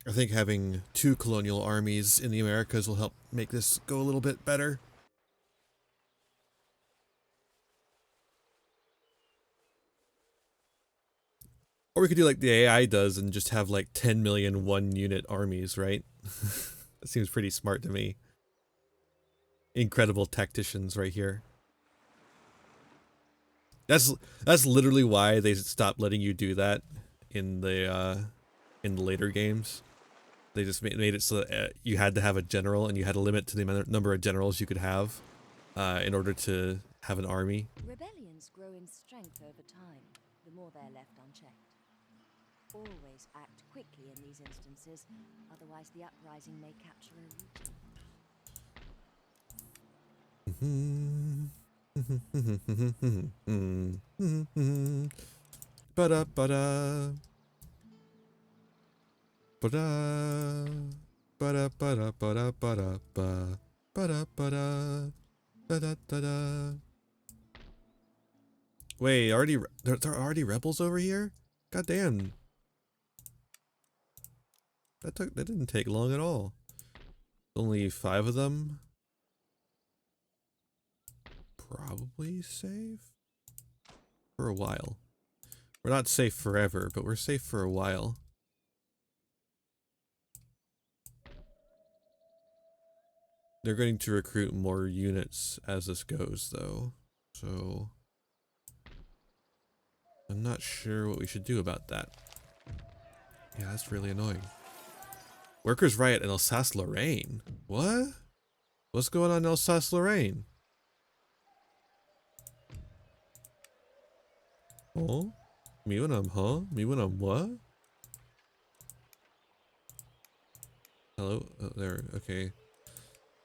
I think having 2 colonial armies in the Americas will help make this go a little bit better. Or we could do like the AI does and just have like 10 million 1-unit armies, right? That seems pretty smart to me. Incredible tacticians right here. That's literally why they stopped letting you do that in the later games. They just made it so that you had to have a general and you had a limit to the number of generals you could have in order to have an army. Rebellions grow in strength over time, the more they're left unchecked. Always act quickly in these instances, otherwise the uprising may capture a Ba-da ba-da. Ba-da. Ba-da ba-da ba-da ba-da ba. Ba-da ba-da. Da-da-da-da. Wait, there are already rebels over here? God damn. That didn't take long at all. Only 5 of them. Probably safe for a while. We're not safe forever, but we're safe for a while. They're going to recruit more units as this goes, though. So I'm not sure what we should do about that. Yeah, that's really annoying. Workers' riot in Alsace-Lorraine. What? What's going on in Alsace-Lorraine? Oh? Me when I'm Me when I'm what? Hello? Oh, there. Okay.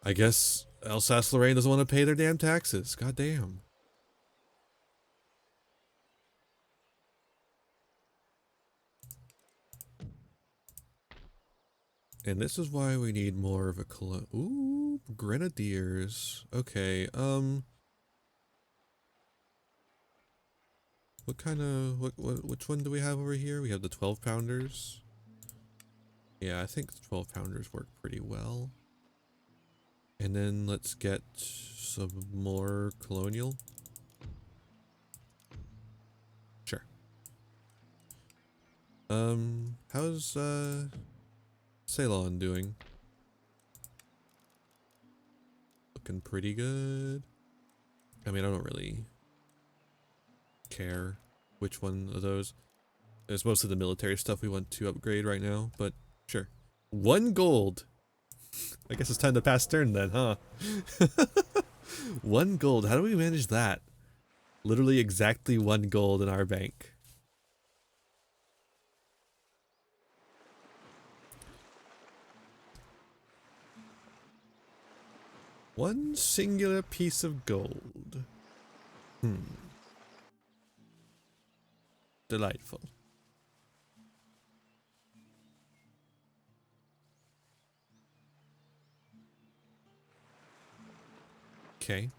I guess Alsace-Lorraine doesn't want to pay their damn taxes. God damn. And this is why we need more of a ooh, grenadiers. Okay, what kind of, which one do we have over here? We have the 12 pounders. Yeah, I think the 12 pounders work pretty well. And then let's get some more colonial. Sure. How's, Ceylon doing? Looking pretty good. I mean, I don't really care which one of those. It's mostly the military stuff we want to upgrade right now, but sure. 1 gold. I guess it's time to pass turn then, huh? 1 gold. How do we manage that? Literally exactly 1 gold in our bank. One singular piece of gold. Delightful. Okay.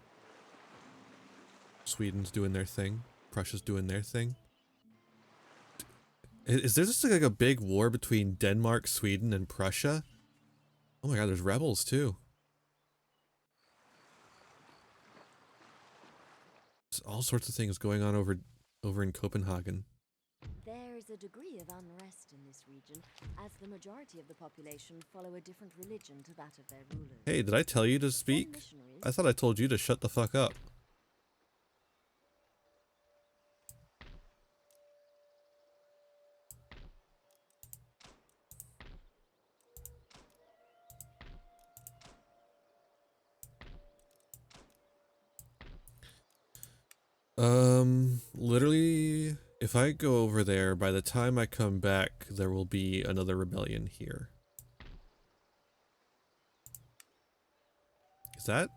Sweden's doing their thing. Prussia's doing their thing. Is there just like a big war between Denmark, Sweden, and Prussia? Oh my god, there's rebels too. There's all sorts of things going on over in Copenhagen. There is a degree of unrest in this region, as the majority of the population follow a different religion to that of their rulers. Hey, did I tell you to speak? I thought I told you to shut the fuck up. Literally, if I go over there, by the time I come back, there will be another rebellion here. Is that?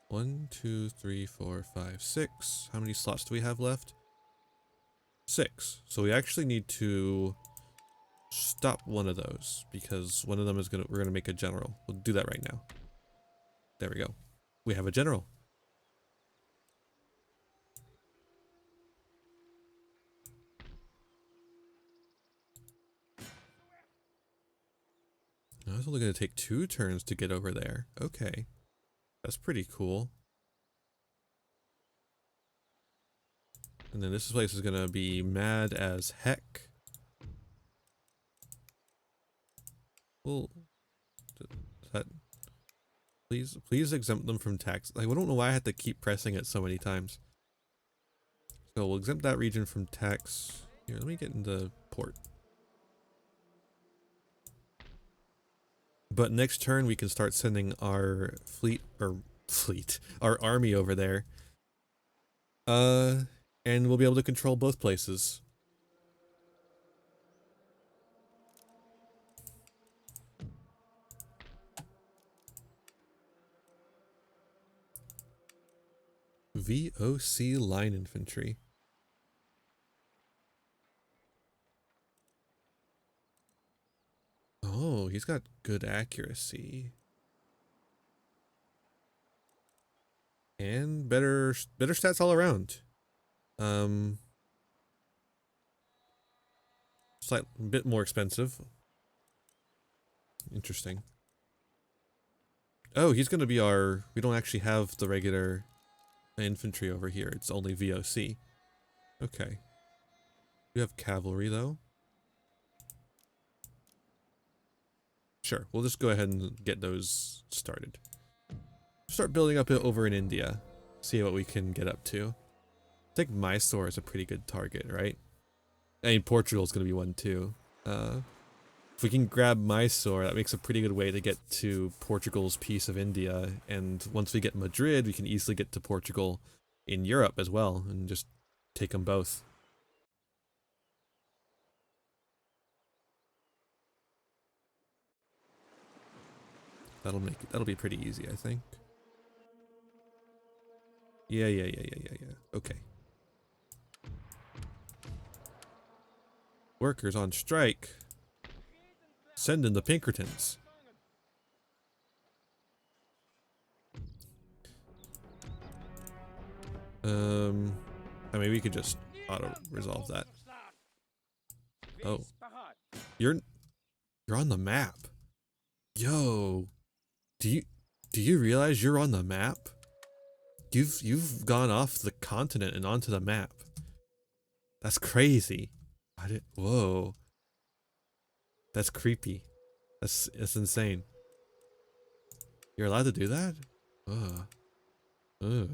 1, 2, 3, 4, 5, 6. How many slots do we have left? 6. So we actually need to stop one of those because one of them is we're gonna make a general. We'll do that right now. There we go. We have a general. was only going to take 2 turns to get over there. Okay. That's pretty cool. And then this place is going to be mad as heck. Well, that, please exempt them from tax. Like, I don't know why I had to keep pressing it so many times. So we'll exempt that region from tax. Here, let me get into port. But next turn we can start sending our our army over there. And we'll be able to control both places. VOC line infantry. Oh, he's got good accuracy. And better stats all around. Slight bit more expensive. Interesting. Oh, he's gonna be our... We don't actually have the regular infantry over here. It's only VOC. Okay. We have cavalry, though. Sure, we'll just go ahead and get those started. Start building up it over in India. See what we can get up to. I think Mysore is a pretty good target, right? I mean, Portugal's gonna be one too. If we can grab Mysore, that makes a pretty good way to get to Portugal's piece of India. And once we get Madrid, we can easily get to Portugal in Europe as well, and just take them both. That'll be pretty easy, I think. Yeah. Okay. Workers on strike. Send in the Pinkertons. I mean, we could just auto-resolve that. Oh. You're on the map. Yo. Do you realize you're on the map? You've gone off the continent and onto the map. That's crazy. Whoa. That's creepy. That's insane. You're allowed to do that? Ugh.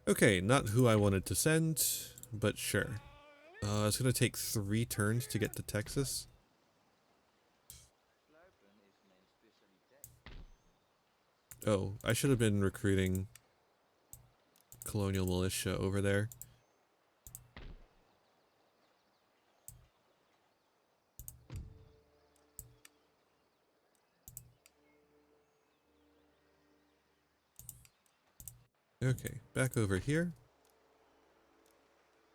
Okay, not who I wanted to send, but sure. It's gonna take 3 turns to get to Texas. Oh, I should have been recruiting colonial militia over there. Okay, back over here.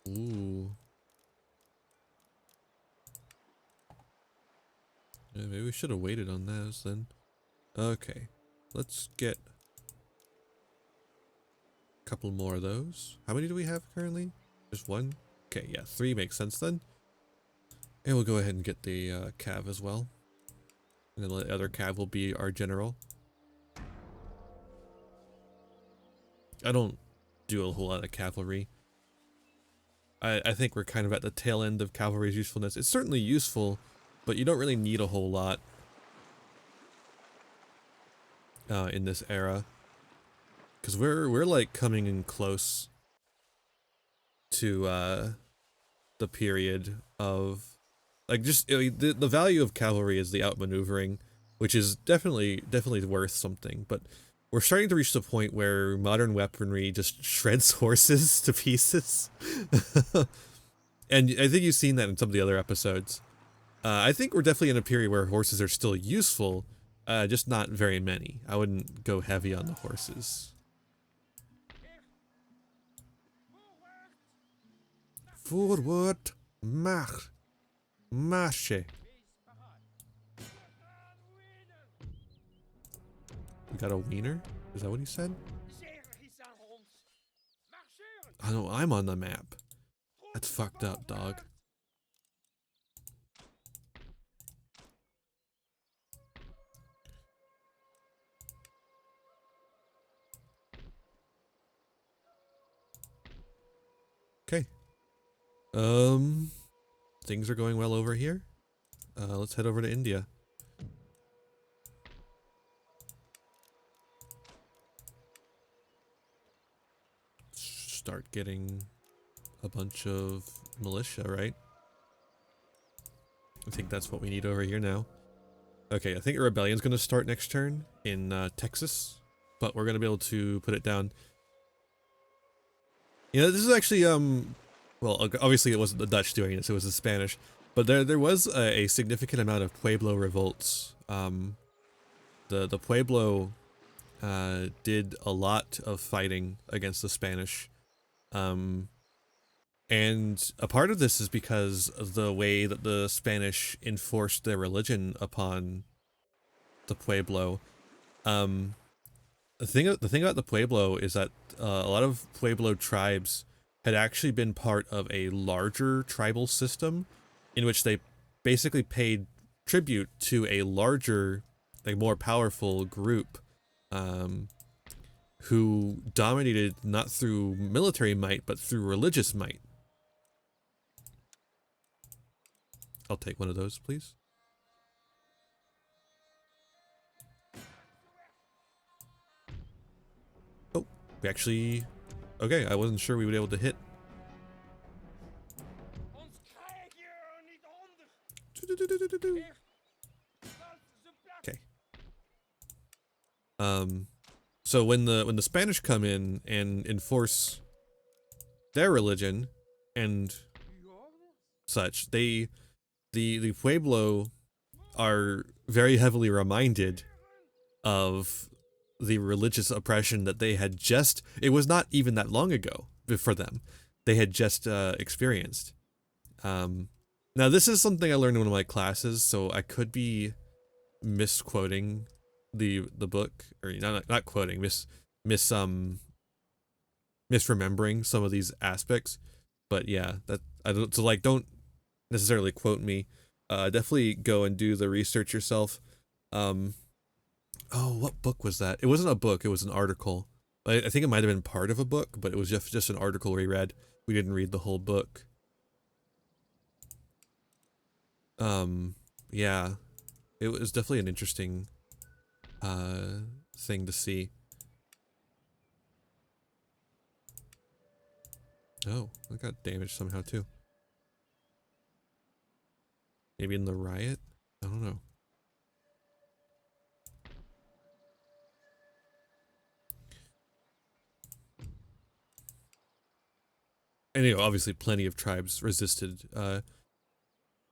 Ooh. Yeah, maybe we should have waited on those then. Okay, let's get a couple more of those. How many do we have currently? Just 1? Okay, yeah, 3 makes sense then. And we'll go ahead and get the cav as well. And then the other cav will be our general. I don't do a whole lot of cavalry. I think we're kind of at the tail end of cavalry's usefulness. It's certainly useful, but you don't really need a whole lot in this era. Because we're like coming in close to the period of like just the value of cavalry is the outmaneuvering, which is definitely worth something, but we're starting to reach the point where modern weaponry just shreds horses to pieces. And I think you've seen that in some of the other episodes. I think we're definitely in a period where horses are still useful, just not very many. I wouldn't go heavy on the horses. Forward, marche, marche. You got a wiener? Is that what he said? Oh no, I'm on the map. That's fucked up, dog. Okay. Things are going well over here. Let's head over to India. Start getting a bunch of militia, right? I think that's what we need over here now. Okay, I think a rebellion's gonna start next turn in Texas, but we're gonna be able to put it down. You know, this is actually well, obviously it wasn't the Dutch doing this; it was the Spanish. But there was a significant amount of Pueblo revolts. The Pueblo did a lot of fighting against the Spanish. And a part of this is because of the way that the Spanish enforced their religion upon the Pueblo. The thing about the Pueblo is that a lot of Pueblo tribes had actually been part of a larger tribal system in which they basically paid tribute to a larger, like more powerful group who dominated not through military might but through religious might. I'll take one of those, please. Oh, we actually... Okay, I wasn't sure we would be able to hit. Okay. So when the Spanish come in and enforce their religion and such, the Pueblo are very heavily reminded of the religious oppression that they had just, it was not even that long ago for them, they had just experienced. Now this is something I learned in one of my classes, so I could be misquoting the book, or not quoting, misremembering some of these aspects. But yeah, that I don't, so like don't necessarily quote me. Definitely go and do the research yourself. Oh, what book was that? It wasn't a book, it was an article. I think it might have been part of a book, but it was just an article we read. We didn't read the whole book. Yeah. It was definitely an interesting thing to see. Oh, I got damaged somehow too. Maybe in the riot? I don't know. And you know, obviously plenty of tribes resisted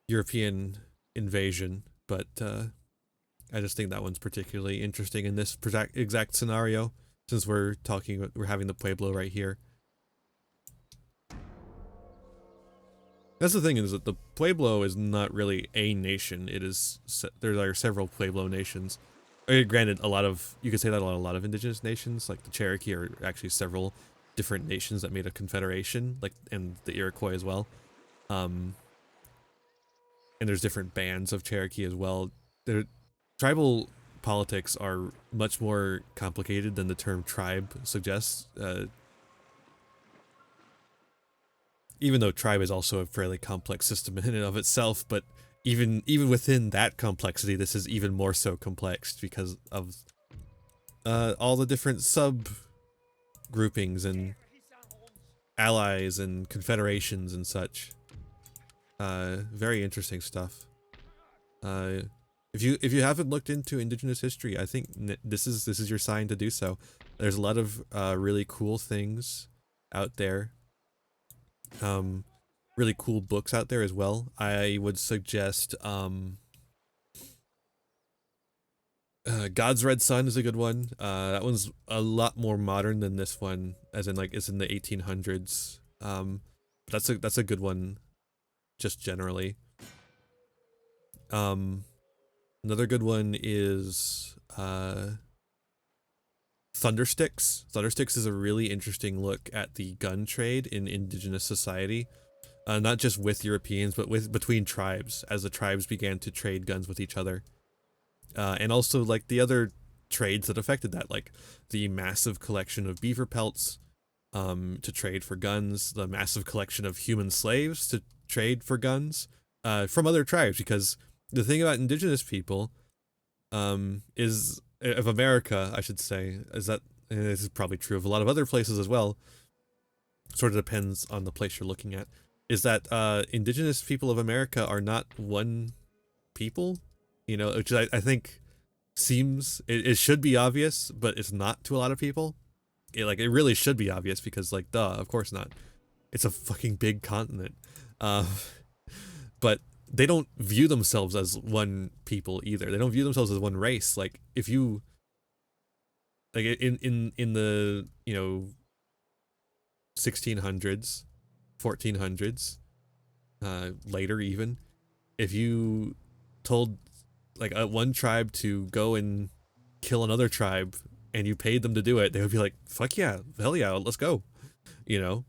European invasion, but I just think that one's particularly interesting in this exact scenario, since we're having the Pueblo right here. That's the thing, is that the Pueblo is not really a nation. It is, there are several Pueblo nations. Granted, you could say that a lot of indigenous nations, like the Cherokee, are actually several different nations that made a confederation, like, and the Iroquois as well. And there's different bands of Cherokee as well. Tribal politics are much more complicated than the term tribe suggests. Even though tribe is also a fairly complex system in and of itself, but even within that complexity, this is even more so complex because of all the different sub groupings and allies and confederations and such. Very interesting stuff. If you haven't looked into indigenous history, I think this is your sign to do so. There's a lot of really cool things out there. Really cool books out there as well. I would suggest God's Red Sun is a good one. That one's a lot more modern than this one, as in like it's in the 1800s. That's a good one, just generally. Another good one is Thundersticks. Thundersticks is a really interesting look at the gun trade in indigenous society. not just with Europeans, but with between tribes as the tribes began to trade guns with each other, and also like the other trades that affected that, like the massive collection of beaver pelts to trade for guns, the massive collection of human slaves to trade for guns from other tribes. Because the thing about indigenous people is of America, I should say, is that, and this is probably true of a lot of other places as well, sort of depends on the place you're looking at, is that indigenous people of America are not one people, you know, which I think seems, it should be obvious, but it's not to a lot of people. It really should be obvious because, like, duh, of course not. It's a fucking big continent. Uh, but they don't view themselves as one people either. They don't view themselves as one race. Like, if you, like, in the, you know, 1600s, 1400s, later even, if you told like one tribe to go and kill another tribe and you paid them to do it, they would be like, fuck yeah, hell yeah, let's go, you know.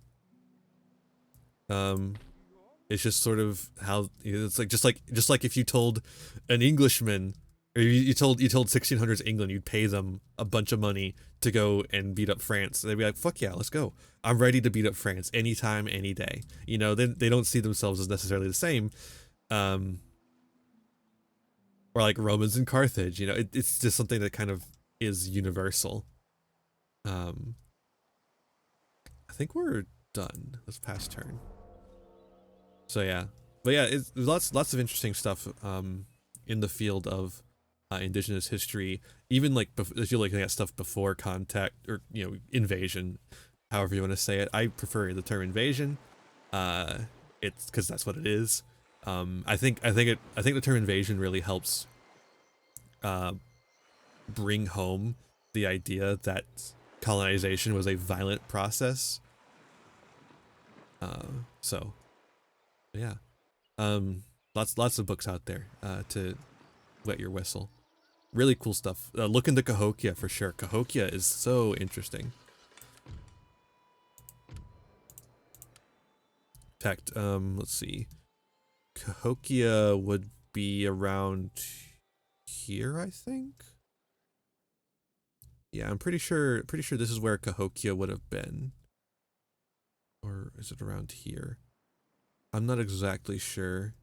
It's just sort of how, it's like just like if you told an Englishman, or you told 1600s England you'd pay them a bunch of money to go and beat up France, they'd be like, fuck yeah, let's go, I'm ready to beat up France anytime, any day, you know. They don't see themselves as necessarily the same. Or like Romans in Carthage, you know, it's just something that kind of is universal. I think we're done. Let's pass turn. So yeah, but yeah, it's lots of interesting stuff in the field of indigenous history. Even like if you're looking at stuff before contact, or you know, invasion, however you want to say it. I prefer the term invasion. It's because that's what it is. I think the term invasion really helps bring home the idea that colonization was a violent process. So yeah, lots of books out there to wet your whistle. Really cool stuff. Look into Cahokia for sure. Cahokia is so interesting. In fact, let's see. Cahokia would be around here, I think. Yeah, I'm pretty sure this is where Cahokia would have been. Or is it around here? I'm not exactly sure.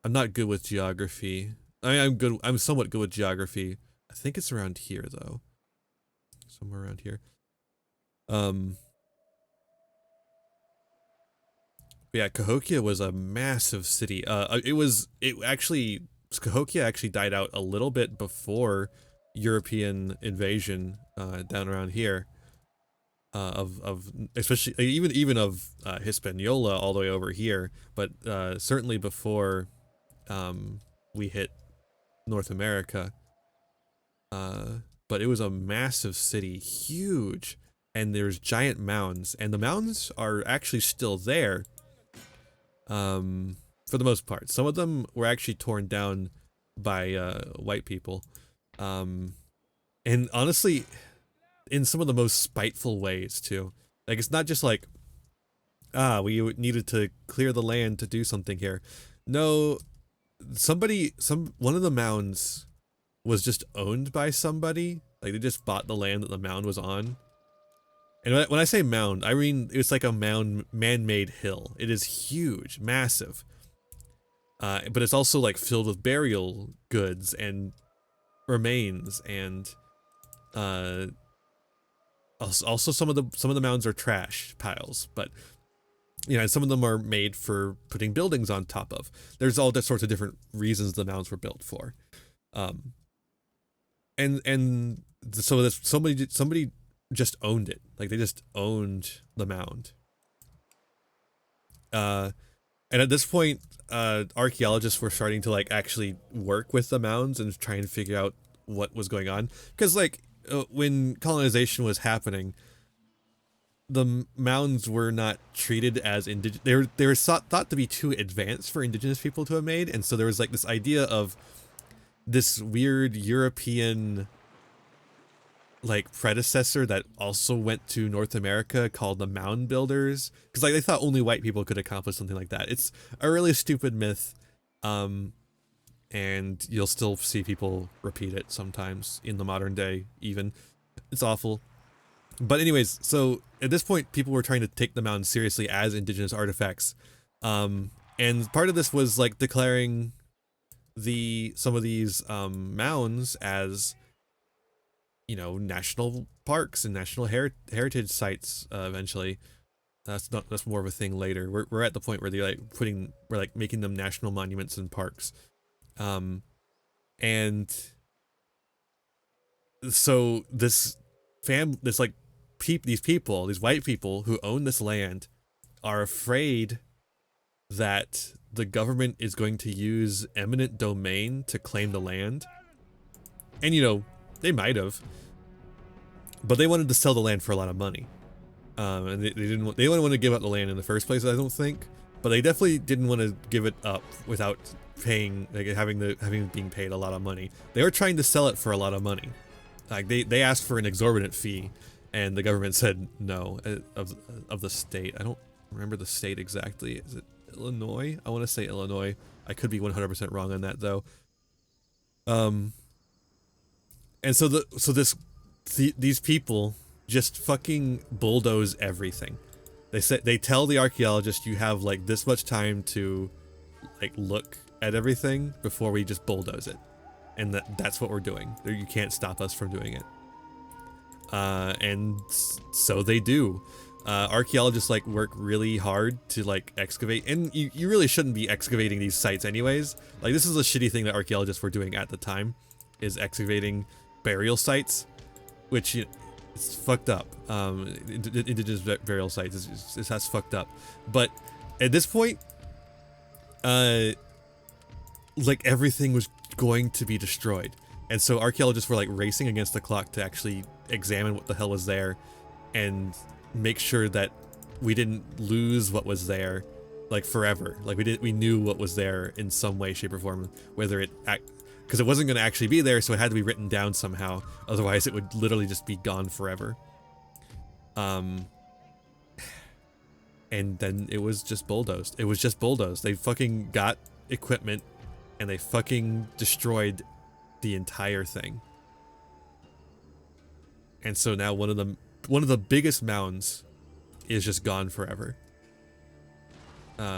I'm not good with geography. I mean, I'm somewhat good with geography. I think it's around here though. Somewhere around here. Yeah, Cahokia was a massive city. Cahokia actually died out a little bit before European invasion down around here. Of especially even of Hispaniola all the way over here, but certainly before we hit North America. But it was a massive city, huge, and there's giant mounds, and the mounds are actually still there. For the most part, some of them were actually torn down by white people, and honestly, in some of the most spiteful ways too. Like, it's not just like, we needed to clear the land to do something here. No, one of the mounds was just owned by somebody. Like, they just bought the land that the mound was on. And when I say mound, I mean it's like a man-made hill. It is huge, massive. But it's also like filled with burial goods and remains, and also some of the mounds are trash piles, but you know, some of them are made for putting buildings on top of. There's all sorts of different reasons the mounds were built for. And so that somebody just owned it. Like, they just owned the mound. And at this point, archaeologists were starting to like actually work with the mounds and try and figure out what was going on. Because like when colonization was happening, the mounds were not treated as indigenous. They were thought to be too advanced for indigenous people to have made, and so there was like this idea of this weird European like predecessor that also went to North America called the Mound Builders, because like they thought only white people could accomplish something like that. It's a really stupid myth, and you'll still see people repeat it sometimes in the modern day. Even it's awful. But anyways, so at this point, people were trying to take the mounds seriously as indigenous artifacts, and part of this was like declaring some of these mounds as, you know, national parks and national heritage sites. Eventually, that's more of a thing later. We're at the point where they're like we're like making them national monuments and parks, and so these white people who own this land are afraid that the government is going to use eminent domain to claim the land. And, you know, they might have, but they wanted to sell the land for a lot of money. And they didn't want to give up the land in the first place, I don't think, but they definitely didn't want to give it up without paying, like having being paid a lot of money. They were trying to sell it for a lot of money. Like they asked for an exorbitant fee, and the government said no. Of the state, I don't remember the state exactly. Is it Illinois? I want to say Illinois. I could be 100% wrong on that though. And so these people just fucking bulldoze everything. They tell the archaeologist, you have like this much time to like look at everything before we just bulldoze it, and that's what we're doing. You can't stop us from doing it. And so they do. Archaeologists like work really hard to like excavate, and you really shouldn't be excavating these sites anyways. Like this is a shitty thing that archaeologists were doing at the time, is excavating burial sites, which it's fucked up. Indigenous burial sites that's fucked up. But at this point, like everything was going to be destroyed, and so archaeologists were like racing against the clock to actually examine what the hell was there and make sure that we didn't lose what was there like forever. Like we knew what was there in some way, shape, or form, whether because it wasn't going to actually be there, so it had to be written down somehow, otherwise it would literally just be gone forever. And then it was just bulldozed. They fucking got equipment and they fucking destroyed the entire thing. And so now one of the biggest mounds is just gone forever.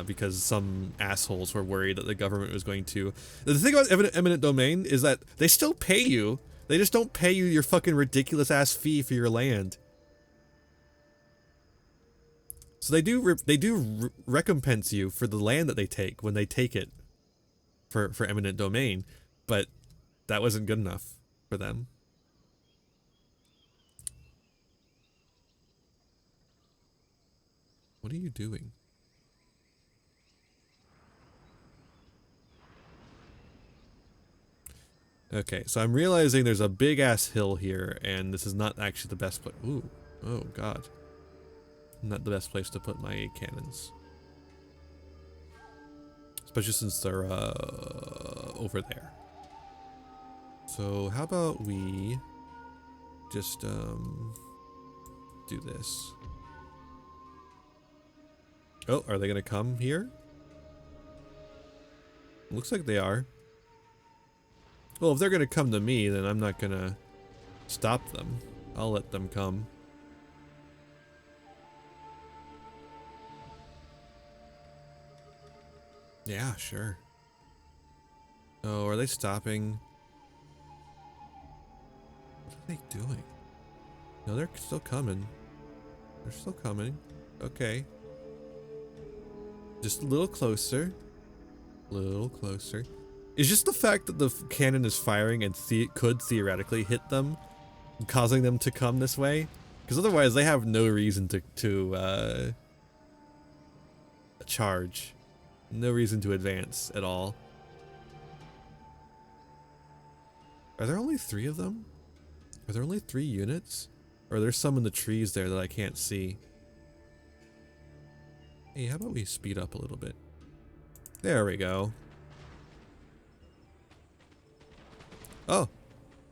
Because some assholes were worried that the government was going to. The thing about eminent domain is that they still pay you. They just don't pay you your fucking ridiculous ass fee for your land. So they do recompense you for the land that they take when they take it for eminent domain, but that wasn't good enough for them. What are you doing? Okay, so I'm realizing there's a big ass hill here, and this is not actually the best place. Ooh, oh god. Not the best place to put my cannons. Especially since they're over there. So how about we just do this. Oh, are they gonna come here? Looks like they are. Well, if they're gonna come to me, then I'm not gonna stop them. I'll let them come. Yeah, sure. Oh, are they stopping? What are they doing? No, they're still coming. They're still coming. Okay. Just a little closer. A little closer. Is just the fact that the cannon is firing and could theoretically hit them, causing them to come this way? Because otherwise they have no reason to charge. No reason to advance at all. Are there only 3 of them? Are there only 3 units? Or are there some in the trees there that I can't see? Hey, how about we speed up a little bit? There we go. Oh,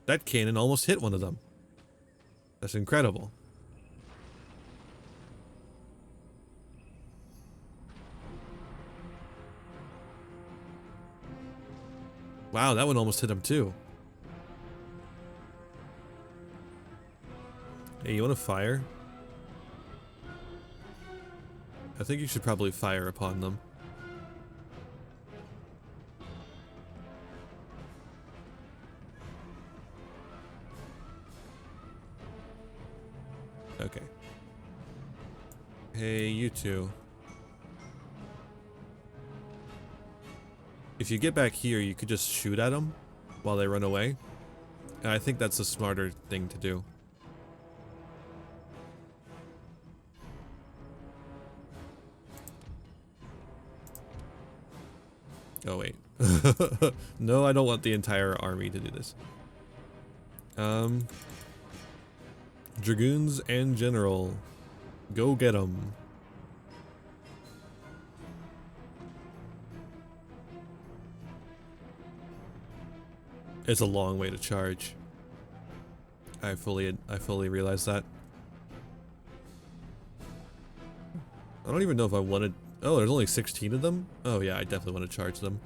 that cannon almost hit one of them. That's incredible. Wow, that one almost hit him too. Hey, you want to fire? I think you should probably fire upon them. Okay. Hey, you two. If you get back here, you could just shoot at them while they run away. And I think that's a smarter thing to do. Oh, wait. No, I don't want the entire army to do this. Dragoons and General. Go get them. It's a long way to charge. I fully realize that. I don't even know if I wanted... Oh, there's only 16 of them? Oh yeah, I definitely want to charge them.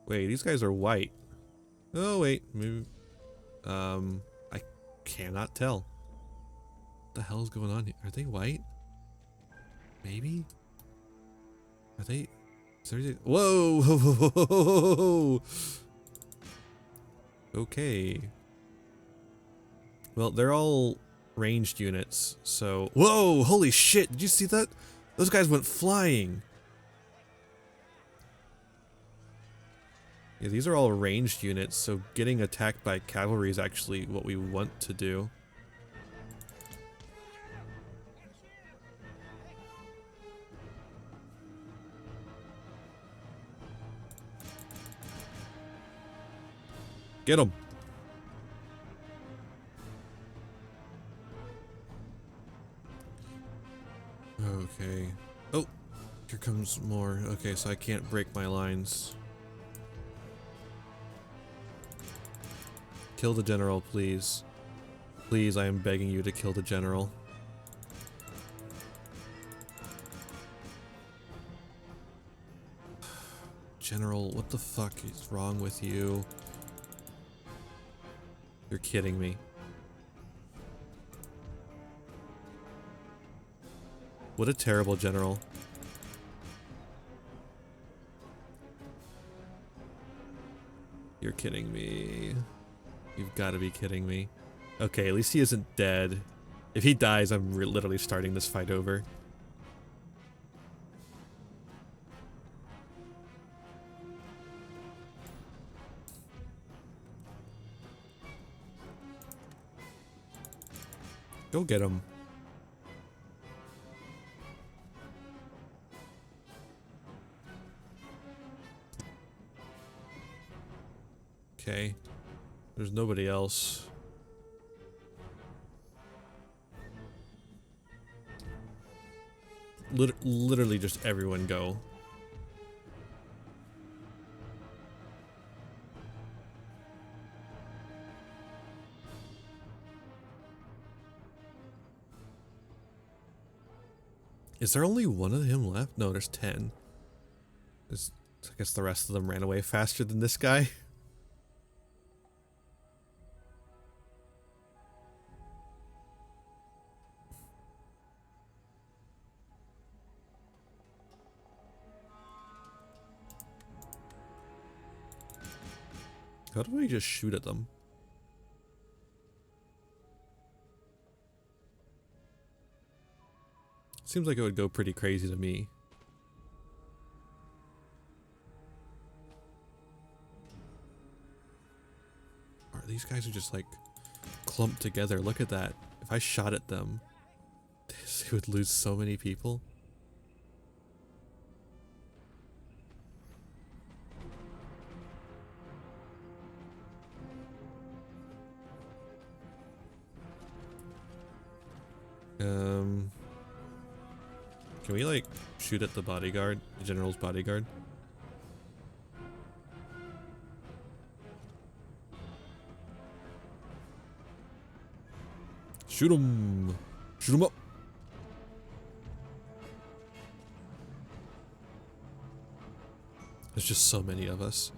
Wait, these guys are white. Oh wait, maybe... I cannot tell. What the hell is going on here? Are they white? Maybe? Are they... Whoa! Whoa! Okay. Well, they're all ranged units, so... Whoa! Holy shit! Did you see that? Those guys went flying! Yeah, these are all ranged units, so getting attacked by cavalry is actually what we want to do. Get them! Okay. Oh! Here comes more. Okay, so I can't break my lines. Kill the general, please. Please, I am begging you to kill the general. General, what the fuck is wrong with you? You're kidding me. What a terrible general. You're kidding me. You've got to be kidding me. Okay, at least he isn't dead. If he dies, I'm literally starting this fight over. Go get him. Okay. There's nobody else. Literally just everyone go. Is there only one of him left? No, there's 10. I guess the rest of them ran away faster than this guy. How do I just shoot at them? Seems like it would go pretty crazy to me. These guys are just like clumped together. Look at that. If I shot at them, it would lose so many people. Can we like shoot at the bodyguard, the general's bodyguard? Shoot him! Shoot him up! There's just so many of us,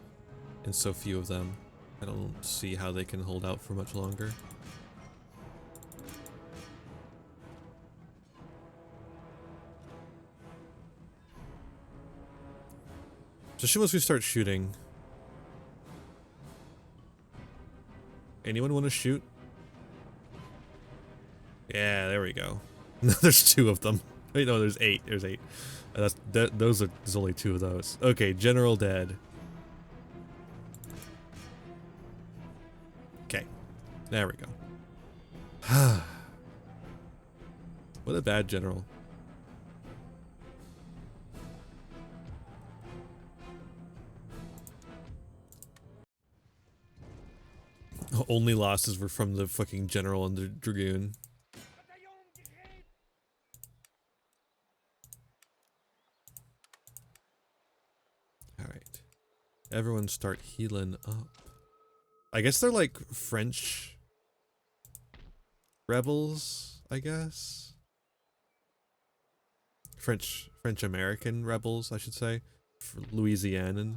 and so few of them. I don't see how they can hold out for much longer. Just once we start shooting. Anyone want to shoot? Yeah, there we go. There's 2 of them. Wait, no, there's 8. There's 8. There's only 2 of those. Okay, general dead. Okay, there we go. What a bad general. Only losses were from the fucking general and the dragoon. Alright. Everyone start healing up. I guess they're like French rebels, I guess. French American rebels, I should say. Louisianan.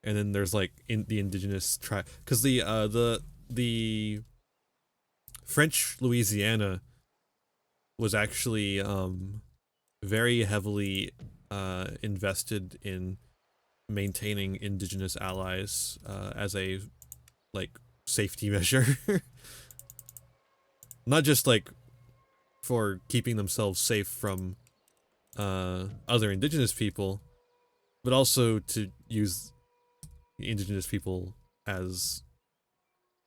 And then there's like the indigenous tribe, because the French Louisiana was actually very heavily invested in maintaining indigenous allies as a like safety measure. Not just like for keeping themselves safe from other indigenous people, but also to use indigenous people as,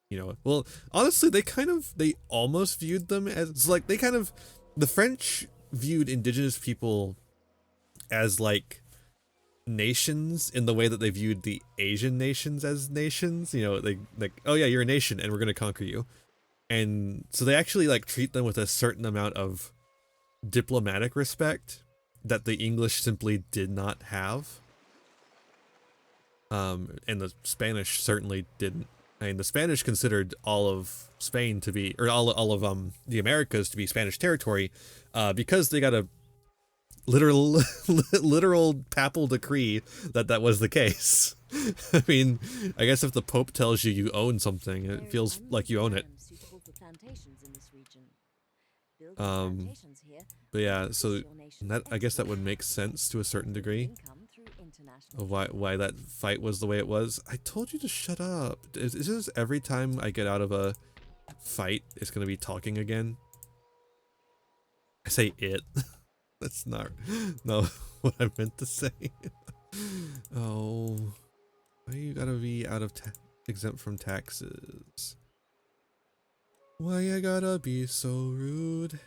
you know, well, honestly, they almost viewed them as like, the French viewed indigenous people as like nations in the way that they viewed the Asian nations as nations, you know, like, oh yeah, you're a nation and we're gonna conquer you. And so they actually like treat them with a certain amount of diplomatic respect that the English simply did not have. And the Spanish certainly didn't. I mean, the Spanish considered all of Spain to be, or all of the Americas to be Spanish territory, because they got a literal papal decree that was the case. I mean, I guess if the Pope tells you own something, it feels like you own it. But yeah, so that, I guess that would make sense to a certain degree of why that fight was the way it was. I told you to shut up. Is this every time I get out of a fight, it's gonna be talking again? I say it. That's not what I meant to say. Oh, why you gotta be out of exempt from taxes? Why I gotta be so rude?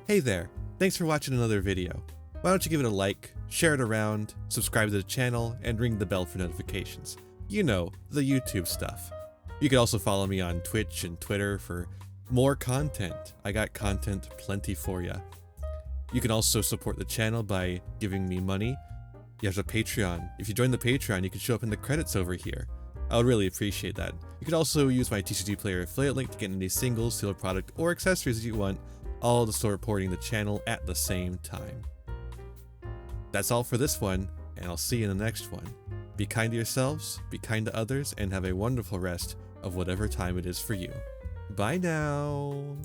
Hey there, thanks for watching another video. Why don't you give it a like, share it around, subscribe to the channel, and ring the bell for notifications. You know, the YouTube stuff. You can also follow me on Twitch and Twitter for more content. I got content plenty for ya. You can also support the channel by giving me money. There's a Patreon. If you join the Patreon, you can show up in the credits over here. I would really appreciate that. You can also use my TCG Player affiliate link to get any singles, sealed product, or accessories that you want, all to start supporting the channel at the same time. That's all for this one, and I'll see you in the next one. Be kind to yourselves, be kind to others, and have a wonderful rest of whatever time it is for you. Bye now!